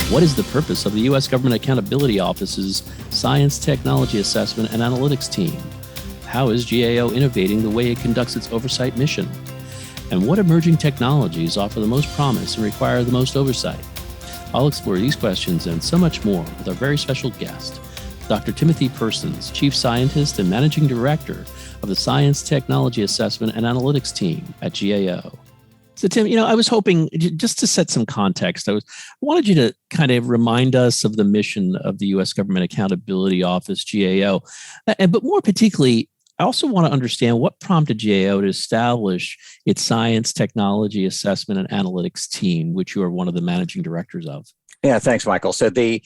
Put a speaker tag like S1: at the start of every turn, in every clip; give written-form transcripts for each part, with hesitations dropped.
S1: What is the purpose of the U.S. Government Accountability Office's Science, Technology Assessment, and Analytics team? How is GAO innovating the way it conducts its oversight mission? And what emerging technologies offer the most promise and require the most oversight? I'll explore these questions and so much more with our very special guest, Dr. Timothy Persons, Chief Scientist and Managing Director of the Science, Technology Assessment, and Analytics team at GAO. So, Tim, I was hoping just to set some context. I wanted you to kind of remind us of the mission of the U.S. Government Accountability Office, GAO, but more particularly, I also want to understand what prompted GAO to establish its Science, Technology Assessment, and Analytics team, which you are one of the managing directors of.
S2: Yeah, thanks, Michael. So the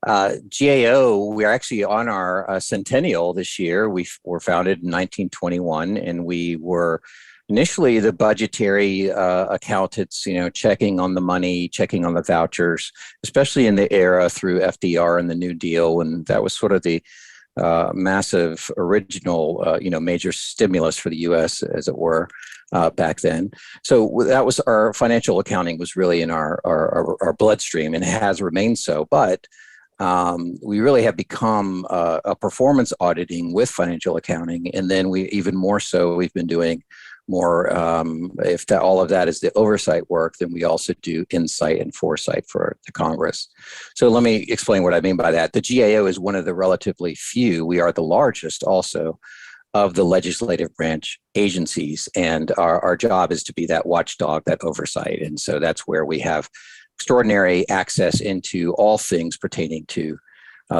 S2: GAO, we're actually on our centennial this year. We were founded in 1921, and we were initially the budgetary accountants, checking on the money, checking on the vouchers, especially in the era through FDR and the New Deal. And that was sort of the massive original, major stimulus for the U.S., as it were, back then. So that was our financial accounting was really in our bloodstream and has remained so. But we really have become a performance auditing with financial accounting. And then even more so, we've been doing more, if all of that is the oversight work, then we also do insight and foresight for the Congress. So let me explain what I mean by that. The GAO is one of the relatively few, we are the largest also, of the legislative branch agencies. And our job is to be that watchdog, that oversight. And so that's where we have extraordinary access into all things pertaining to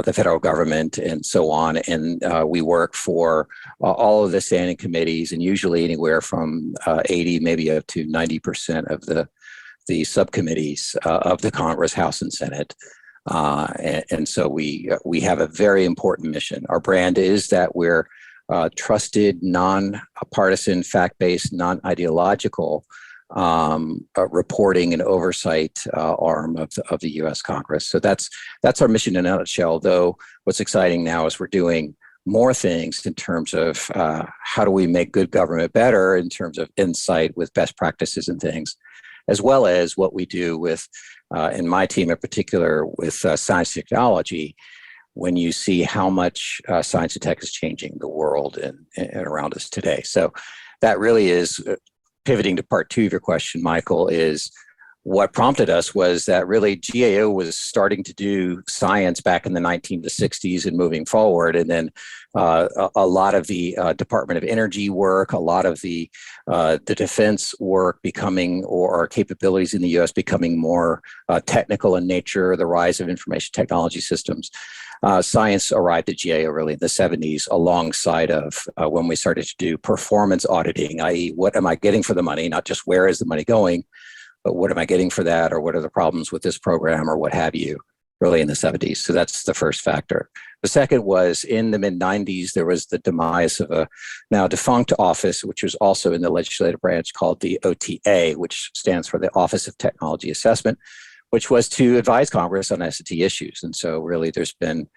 S2: the federal government and so on. And we work for all of the standing committees, and usually anywhere from 80, maybe up to 90% of the subcommittees of the Congress, House, and Senate. And so we have a very important mission. Our brand is that we're trusted, non-partisan, fact-based, non-ideological reporting and oversight arm of the U.S. Congress. So that's our mission in a nutshell. Though what's exciting now is we're doing more things in terms of how do we make good government better in terms of insight with best practices and things, as well as what we do with, in my team in particular, with science technology. When you see how much science and tech is changing the world and around us today. So that really is pivoting to part two of your question, Michael, is what prompted us was that really GAO was starting to do science back in the 1960s and moving forward. And then a lot of the Department of Energy work, a lot of the defense work becoming, or our capabilities in the U.S. becoming more technical in nature, the rise of information technology systems. Science arrived at GAO really in the 70s alongside of when we started to do performance auditing, i.e. what am I getting for the money, not just where is the money going, but what am I getting for that, or what are the problems with this program, or what have you, really in the 70s. So that's the first factor. The second was in the mid-90s, there was the demise of a now defunct office, which was also in the legislative branch called the OTA, which stands for the Office of Technology Assessment, which was to advise Congress on S&T issues. And so really there's been,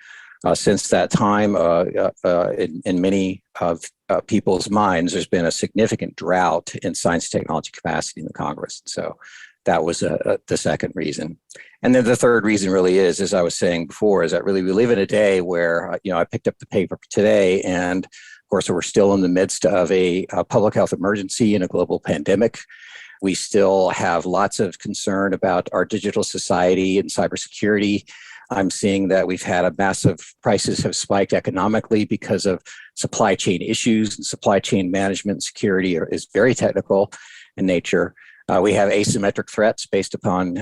S2: since that time, in many of people's minds, there's been a significant drought in science and technology capacity in the Congress. So that was the second reason. And then the third reason really is, as I was saying before, is that really we live in a day where, I picked up the paper today, and of course we're still in the midst of a public health emergency and a global pandemic. We still have lots of concern about our digital society and cybersecurity. I'm seeing that we've had a massive prices have spiked economically because of supply chain issues, and supply chain management and security is very technical in nature. We have asymmetric threats based upon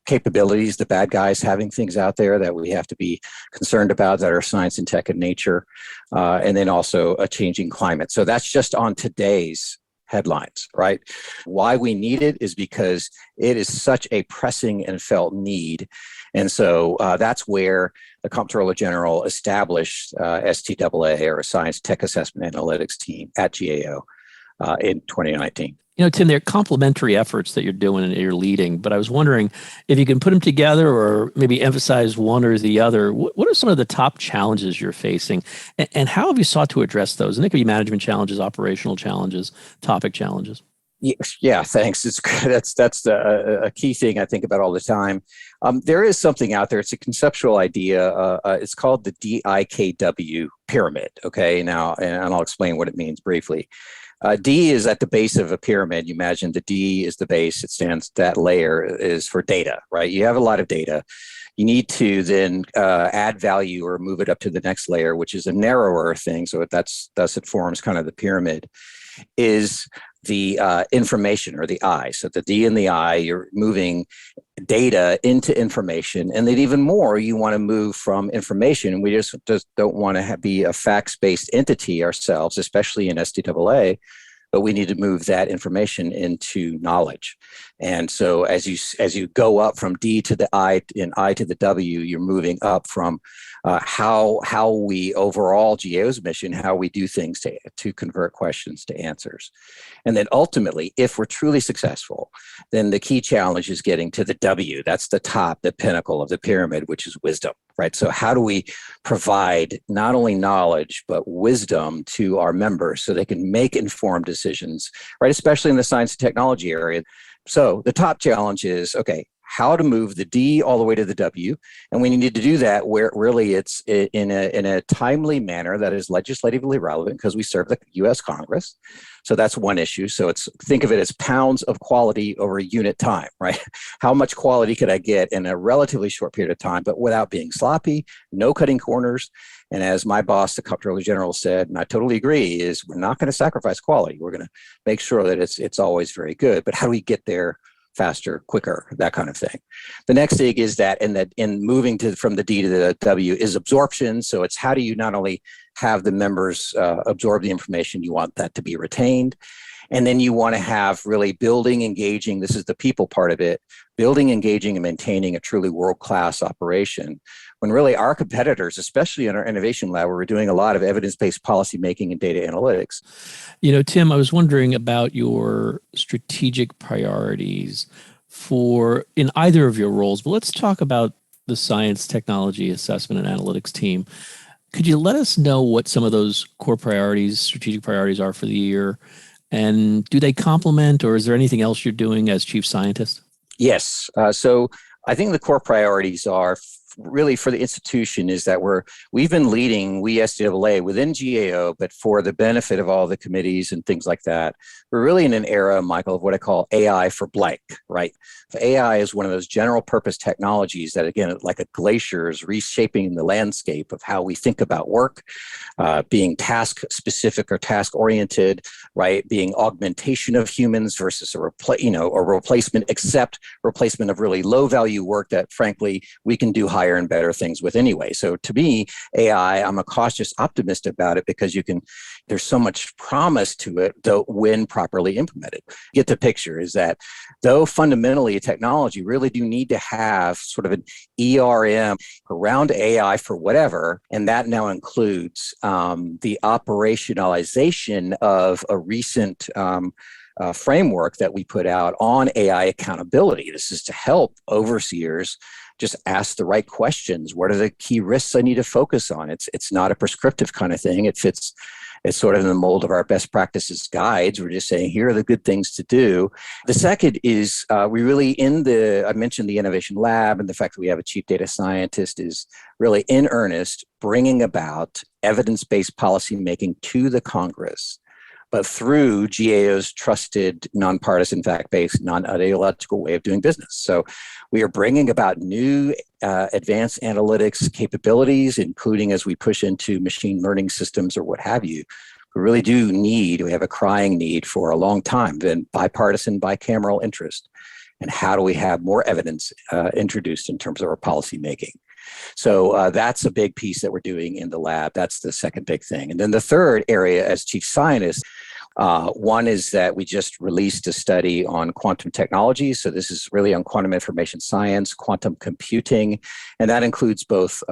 S2: capabilities, the bad guys having things out there that we have to be concerned about that are science and tech in nature, and then also a changing climate. So that's just on today's headlines, right? Why we need it is because it is such a pressing and felt need. And so that's where the Comptroller General established STAA, or a Science Tech Assessment Analytics team at GAO in 2019.
S1: Tim, they're complementary efforts that you're doing and you're leading, but I was wondering if you can put them together or maybe emphasize one or the other. What are some of the top challenges you're facing, and how have you sought to address those? And it could be management challenges, operational challenges, topic challenges.
S2: Yeah, thanks. It's that's a key thing I think about all the time. There is something out there. It's a conceptual idea. It's called the DIKW pyramid. Okay, now, and I'll explain what it means briefly. D is at the base of a pyramid. You imagine the D is the base. It stands, that layer is for data, right? You have a lot of data. You need to then add value or move it up to the next layer, which is a narrower thing. So thus it forms kind of the pyramid, is the information, or the I. So the D and the I, you're moving data into information. And then even more, you want to move from information. We just don't want to be a facts-based entity ourselves, especially in SDAA, but we need to move that information into knowledge. And so as you go up from D to the I and I to the W, you're moving up from how we overall GAO's mission, how we do things to convert questions to answers. And then ultimately, if we're truly successful, then the key challenge is getting to the W. That's the top, the pinnacle of the pyramid, which is wisdom, right? So how do we provide not only knowledge, but wisdom to our members so they can make informed decisions, right? Especially in the science and technology area. So the top challenge is, okay, how to move the D all the way to the W. And we need to do that where really it's in a timely manner that is legislatively relevant, because we serve the US Congress. So that's one issue. So think of it as pounds of quality over unit time, right? How much quality could I get in a relatively short period of time, but without being sloppy, no cutting corners. And as my boss, the Comptroller General, said, and I totally agree, is we're not going to sacrifice quality. We're going to make sure that it's always very good. But how do we get there faster, quicker, that kind of thing? The next thing is that in moving from the D to the W is absorption. So it's how do you not only have the members absorb the information, you want that to be retained. And then you want to have really building, engaging, this is the people part of it, building, engaging, and maintaining a truly world-class operation. When really our competitors, especially in our innovation lab, where we're doing a lot of evidence-based policy making and data analytics.
S1: You know, Tim, I was wondering about your strategic priorities in either of your roles, but let's talk about the science, technology, assessment, and analytics team. Could you let us know what some of those core priorities, strategic priorities are for the year? And do they complement, or is there anything else you're doing as chief scientist?
S2: Yes. So I think the core priorities are really for the institution is that we've been leading, we SDAA within GAO, but for the benefit of all the committees and things like that. We're really in an era, Michael, of what I call AI for blank, right? AI is one of those general purpose technologies that, again, like a glacier, is reshaping the landscape of how we think about work, being task specific or task oriented, right? Being augmentation of humans versus a replacement, except replacement of really low value work that frankly we can do higher and better things with anyway. So to me, AI, I'm a cautious optimist about it because there's so much promise to it, though when properly implemented. Get the picture is that though fundamentally technology really do need to have sort of an ERM around AI for whatever, and that now includes the operationalization of a recent framework that we put out on AI accountability. This is to help overseers just ask the right questions. What are the key risks I need to focus on? It's not a prescriptive kind of thing. It's sort of in the mold of our best practices guides. We're just saying, here are the good things to do. The second is I mentioned the innovation lab, and the fact that we have a chief data scientist is really in earnest bringing about evidence-based policymaking to the Congress, but through GAO's trusted, non-partisan, fact-based, non-ideological way of doing business. So we are bringing about new advanced analytics capabilities, including as we push into machine learning systems or what have you. We have a crying need for a long time, been bipartisan, bicameral interest. And how do we have more evidence introduced in terms of our policy making? So that's a big piece that we're doing in the lab. That's the second big thing. And then the third area as chief scientist, one is that we just released a study on quantum technology. So this is really on quantum information science, quantum computing, and that includes both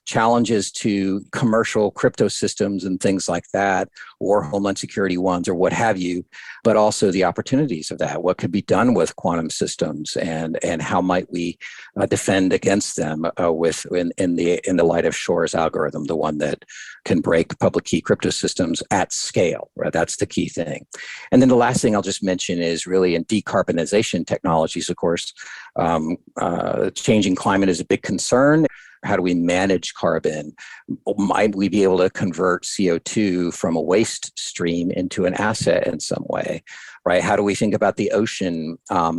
S2: challenges to commercial crypto systems and things like that, or homeland security ones or what have you, but also the opportunities of that. What could be done with quantum systems, and how might we defend against them in the light of Shor's algorithm, the one that can break public key crypto systems at scale, right? That's the key thing. And then the last thing I'll just mention is really in decarbonization technologies, of course. Changing climate is a big concern. How do we manage carbon? Might we be able to convert CO2 from a waste stream into an asset in some way, right? How do we think about the ocean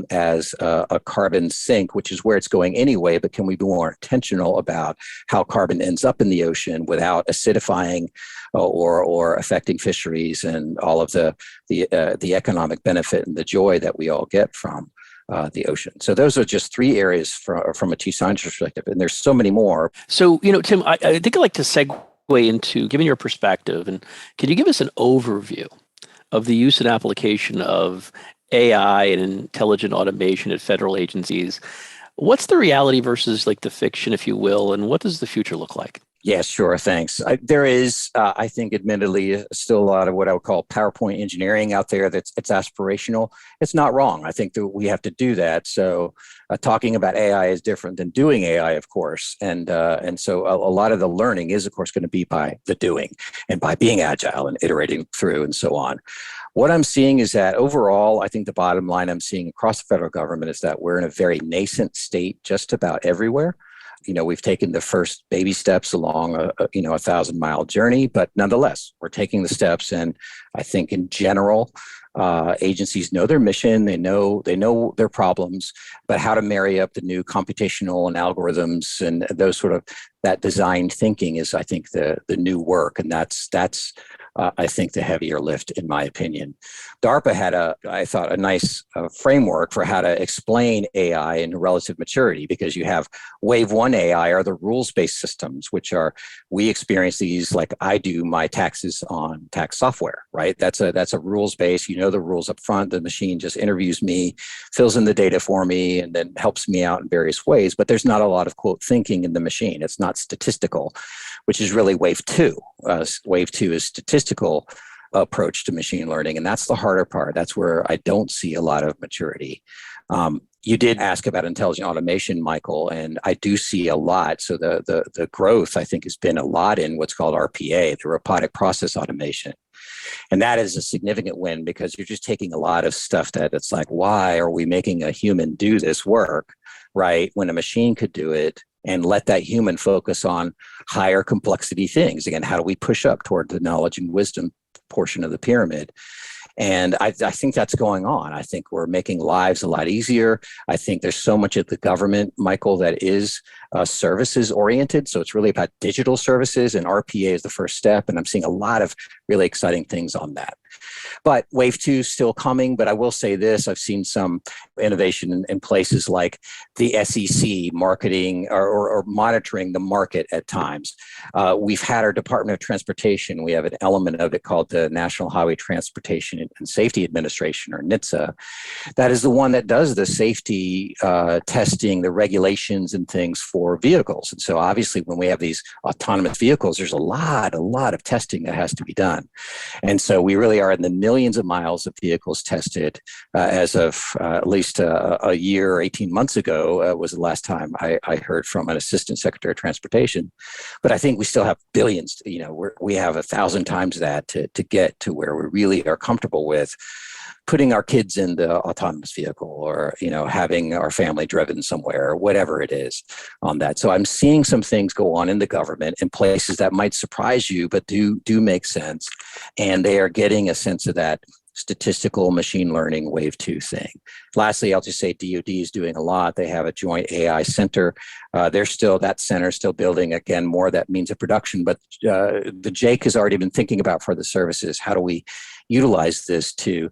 S2: as a carbon sink, which is where it's going anyway, but can we be more intentional about how carbon ends up in the ocean without acidifying or affecting fisheries and all of the economic benefit and the joy that we all get from the ocean. So those are just three areas from a T science perspective, and there's so many more.
S1: So, Tim, I think I'd like to segue into, given your perspective, and can you give us an overview of the use and application of AI and intelligent automation at federal agencies? What's the reality versus like the fiction, if you will, and what does the future look like?
S2: Yeah, sure. Thanks. There is, I think, admittedly, still a lot of what I would call PowerPoint engineering out there. It's aspirational. It's not wrong. I think that we have to do that. So, talking about AI is different than doing AI, of course. And so, a lot of the learning is, of course, going to be by the doing and by being agile and iterating through and so on. What I'm seeing is that overall, I think the bottom line I'm seeing across the federal government is that we're in a very nascent state just about everywhere. We've taken the first baby steps along a 1,000-mile journey, but nonetheless, we're taking the steps. And I think in general, agencies know their mission, they know their problems, but how to marry up the new computational and algorithms and those sort of that design thinking is, I think, the new work. And that's I think, the heavier lift, in my opinion. DARPA had I thought, a nice framework for how to explain AI in relative maturity, because you have wave one AI are the rules-based systems, which are, we experience these like I do my taxes on tax software, right? That's a rules-based, the rules up front, the machine just interviews me, fills in the data for me, and then helps me out in various ways. But there's not a lot of, quote, thinking in the machine. It's not statistical, which is really wave two. Wave two is statistical approach to machine learning. And that's the harder part. That's where I don't see a lot of maturity. You did ask about intelligent automation, Michael, and I do see a lot. So the growth, I think, has been a lot in what's called RPA, the robotic process automation. And that is a significant win, because you're just taking a lot of stuff that it's like, why are we making a human do this work, right, when a machine could do it? And let that human focus on higher complexity things. Again, how do we push up toward the knowledge and wisdom portion of the pyramid? And I think that's going on. I think we're making lives a lot easier. I think there's so much of the government, Michael, that is services oriented. So it's really about digital services, and RPA is the first step. And I'm seeing a lot of really exciting things on that. But wave two is still coming. But I will say this, I've seen some innovation in places like the SEC marketing or monitoring the market at times. We've had our Department of Transportation. We have an element of it called the National Highway Transportation and Safety Administration, or NHTSA. That is the one that does the safety testing, the regulations and things for vehicles. And so obviously when we have these autonomous vehicles, there's a lot of testing that has to be done. And so we really are in the millions of miles of vehicles tested as of at least a year, 18 months ago was the last time I heard from an Assistant Secretary of Transportation. But I think we still have billions, we have 1,000 times that to get to where we really are comfortable with putting our kids in the autonomous vehicle, or, having our family driven somewhere, or whatever it is on that. So I'm seeing some things go on in the government in places that might surprise you, but do make sense. And they are getting a sense of that statistical machine learning wave two thing. Lastly, I'll just say DoD is doing a lot. They have a joint AI center. That center is still building, again, more of that means of production. But the JAIC has already been thinking about for the services, how do we utilize this to,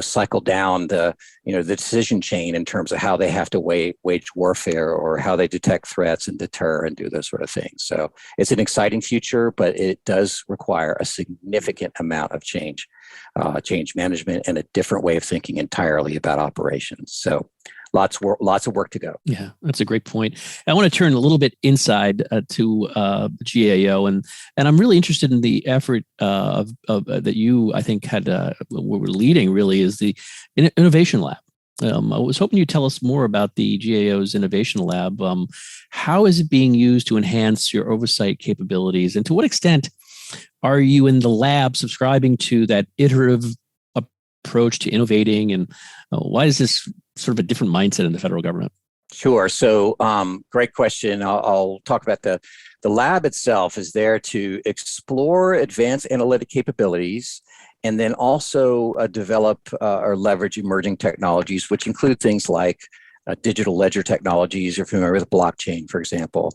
S2: cycle down the decision chain in terms of how they have to wage warfare, or how they detect threats and deter and do those sort of things. So it's an exciting future, but it does require a significant amount of change management, and a different way of thinking entirely about operations. So lots of work to go.
S1: Yeah, that's a great point. I want to turn a little bit inside to GAO, and I'm really interested in the effort of that you, I think, had were leading. Really, is the innovation lab. I was hoping you'd tell us more about the GAO's innovation lab. How is it being used to enhance your oversight capabilities, and to what extent are you in the lab subscribing to that iterative approach to innovating, and why is this sort of a different mindset in the federal government?
S2: Sure. So, great question. I'll talk about the lab itself is there to explore advanced analytic capabilities, and then also develop or leverage emerging technologies, which include things like digital ledger technologies, if you're familiar with blockchain, for example,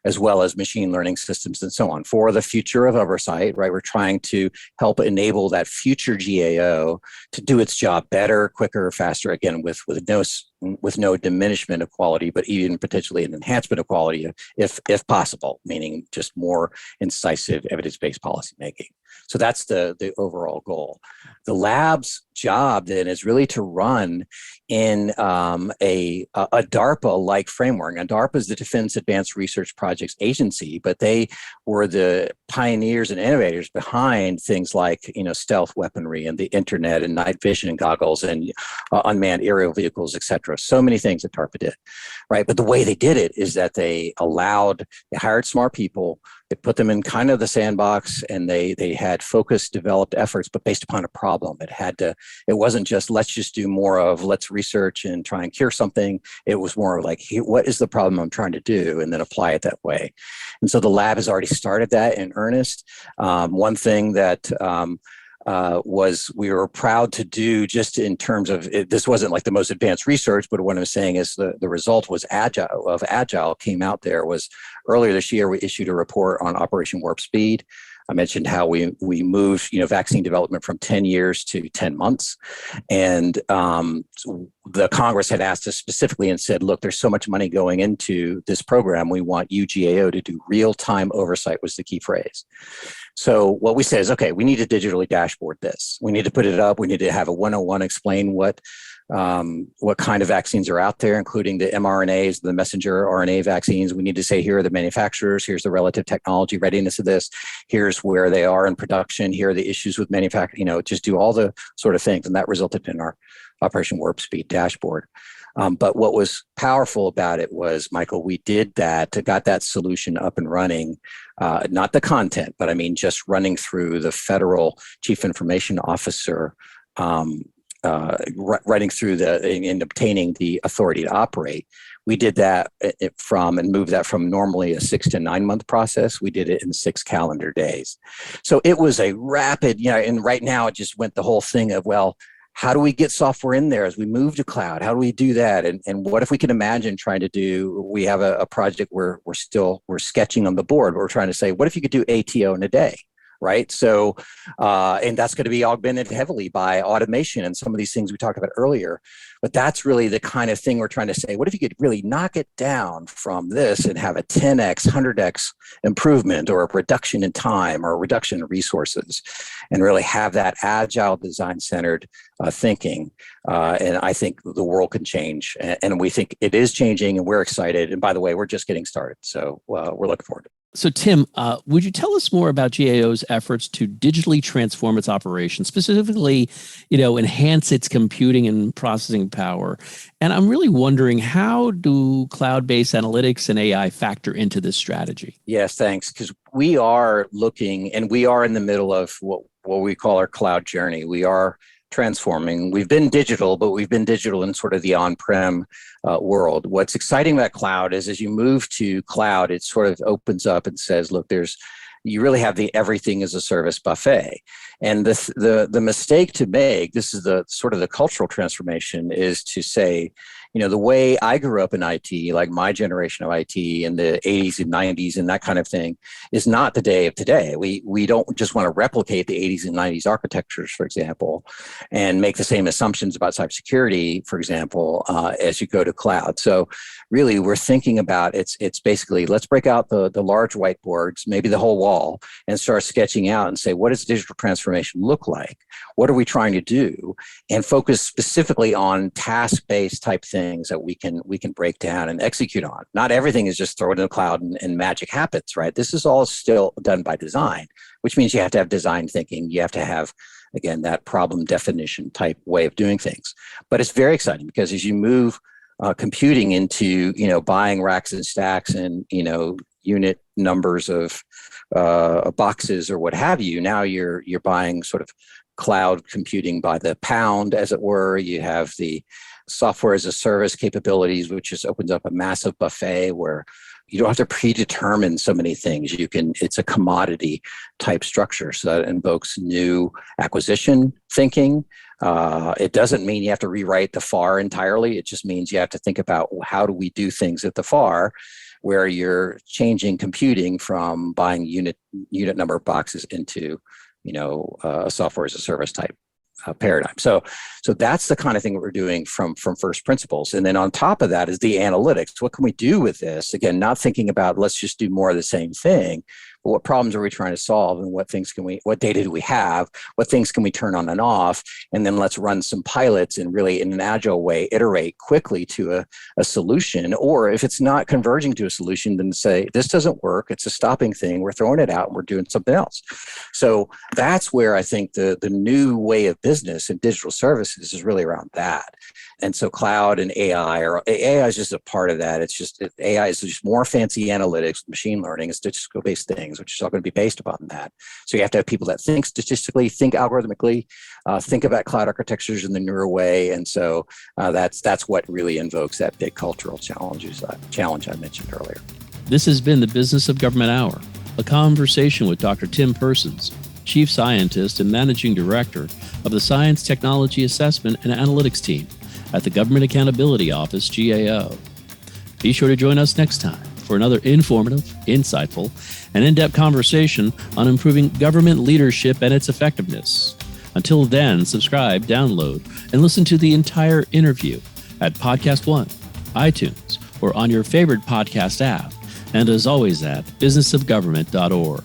S2: as well as machine learning systems and so on for the future of oversight, right? We're trying to help enable that future GAO to do its job better, quicker, faster, again, with no diminishment of quality, but even potentially an enhancement of quality if possible, meaning just more incisive evidence-based policymaking. So that's the overall goal. The lab's job then is really to run in a DARPA-like framework. And DARPA is the Defense Advanced Research Projects Agency, but they were the pioneers and innovators behind things like stealth weaponry and the internet and night vision goggles and unmanned aerial vehicles, et cetera. So many things that DARPA did, right? But the way they did it is that they hired smart people, they put them in kind of the sandbox, and they had focused, developed efforts, but based upon a problem. It wasn't just let's research and try and cure something. It was more like, what is the problem I'm trying to do, and then apply it that way. And so the lab has already started that in earnest. One thing that we were proud to do, just in terms of this wasn't like the most advanced research, but what I'm saying is the result was Agile came out there. Was earlier this year we issued a report on Operation Warp Speed. I mentioned how we moved vaccine development from 10 years to 10 months. And the Congress had asked us specifically and said, look, there's so much money going into this program. We want GAO to do real-time oversight, was the key phrase. So what we said is, okay, we need to digitally dashboard this. We need to put it up. We need to have a 101 explain what kind of vaccines are out there, including the mRNAs, the messenger RNA vaccines. We need to say, here are the manufacturers, here's the relative technology readiness of this, here's where they are in production, here are the issues with manufacturing, just do all the sort of things. And that resulted in our Operation Warp Speed dashboard. But what was powerful about it was, Michael, we did that, got that solution up and running, not the content, but I mean, just running through the federal chief information officer, running through and obtaining the authority to operate. We did that and moved that from normally a 6 to 9 month process. We did it in 6 calendar days. So it was a rapid, and right now it just went the whole thing of, well, how do we get software in there as we move to cloud? How do we do that? And what if we can imagine trying to do, we have a project where we're sketching on the board. We're trying to say, what if you could do ATO in a day? Right. So, and that's going to be augmented heavily by automation and some of these things we talked about earlier. But that's really the kind of thing we're trying to say. What if you could really knock it down from this and have a 10x, 100x improvement, or a reduction in time, or a reduction in resources, and really have that agile, design-centered thinking. And I think the world can change. And we think it is changing, and we're excited. And by the way, we're just getting started. So we're looking forward to it.
S1: So, Tim, would you tell us more about GAO's efforts to digitally transform its operations, specifically, enhance its computing and processing power? And I'm really wondering, how do cloud-based analytics and AI factor into this strategy?
S2: Yes, thanks. Because we are looking, and we are in the middle of what we call our cloud journey. We are transforming. We've been digital, but we've been digital in sort of the on-prem world. What's exciting about cloud is, as you move to cloud, it sort of opens up and says, look, you really have the everything as a service buffet. And the mistake to make, this is the sort of the cultural transformation, is to say, the way I grew up in IT, like my generation of IT in the 80s and 90s and that kind of thing, is not the day of today. We don't just want to replicate the 80s and 90s architectures, for example, and make the same assumptions about cybersecurity, for example, as you go to cloud. So really, we're thinking about it's basically, let's break out the large whiteboards, maybe the whole wall. wall and start sketching out and say, what does digital transformation look like? What are we trying to do? And focus specifically on task-based type things that we can break down and execute on. Not everything is just throw it in the cloud and magic happens, right? This is all still done by design, which means you have to have design thinking. You have to have, again, that problem definition type way of doing things. But it's very exciting because as you move computing into, buying racks and stacks and, unit numbers of boxes or what have you, now you're buying sort of cloud computing by the pound, as it were. You have the software as a service capabilities, which just opens up a massive buffet where you don't have to predetermine so many things. It's a commodity type structure. So that invokes new acquisition thinking. It doesn't mean you have to rewrite the FAR entirely. It just means you have to think about how do we do things at the FAR, where you're changing computing from buying unit number of boxes into, a software as a service type paradigm. So that's the kind of thing that we're doing from first principles. And then on top of that is the analytics. What can we do with this? Again, not thinking about let's just do more of the same thing, but what problems are we trying to solve, and what data do we have? What things can we turn on and off? And then let's run some pilots and really in an agile way, iterate quickly to a solution. Or if it's not converging to a solution, then say, this doesn't work. It's a stopping thing. We're throwing it out and we're doing something else. So that's where I think the new way of business and digital services is really around that. And so cloud and AI is just a part of that. AI is just more fancy analytics, machine learning, and statistical based things, which is all going to be based upon that. So you have to have people that think statistically, think algorithmically, think about cloud architectures in the newer way. And so that's what really invokes that big cultural challenge I mentioned earlier.
S1: This has been the Business of Government Hour, a conversation with Dr. Tim Persons, Chief Scientist and Managing Director of the Science, Technology Assessment and Analytics Team at the Government Accountability Office, GAO. Be sure to join us next time for another informative, insightful, and in-depth conversation on improving government leadership and its effectiveness. Until then, subscribe, download, and listen to the entire interview at Podcast One, iTunes, or on your favorite podcast app. And as always at businessofgovernment.org.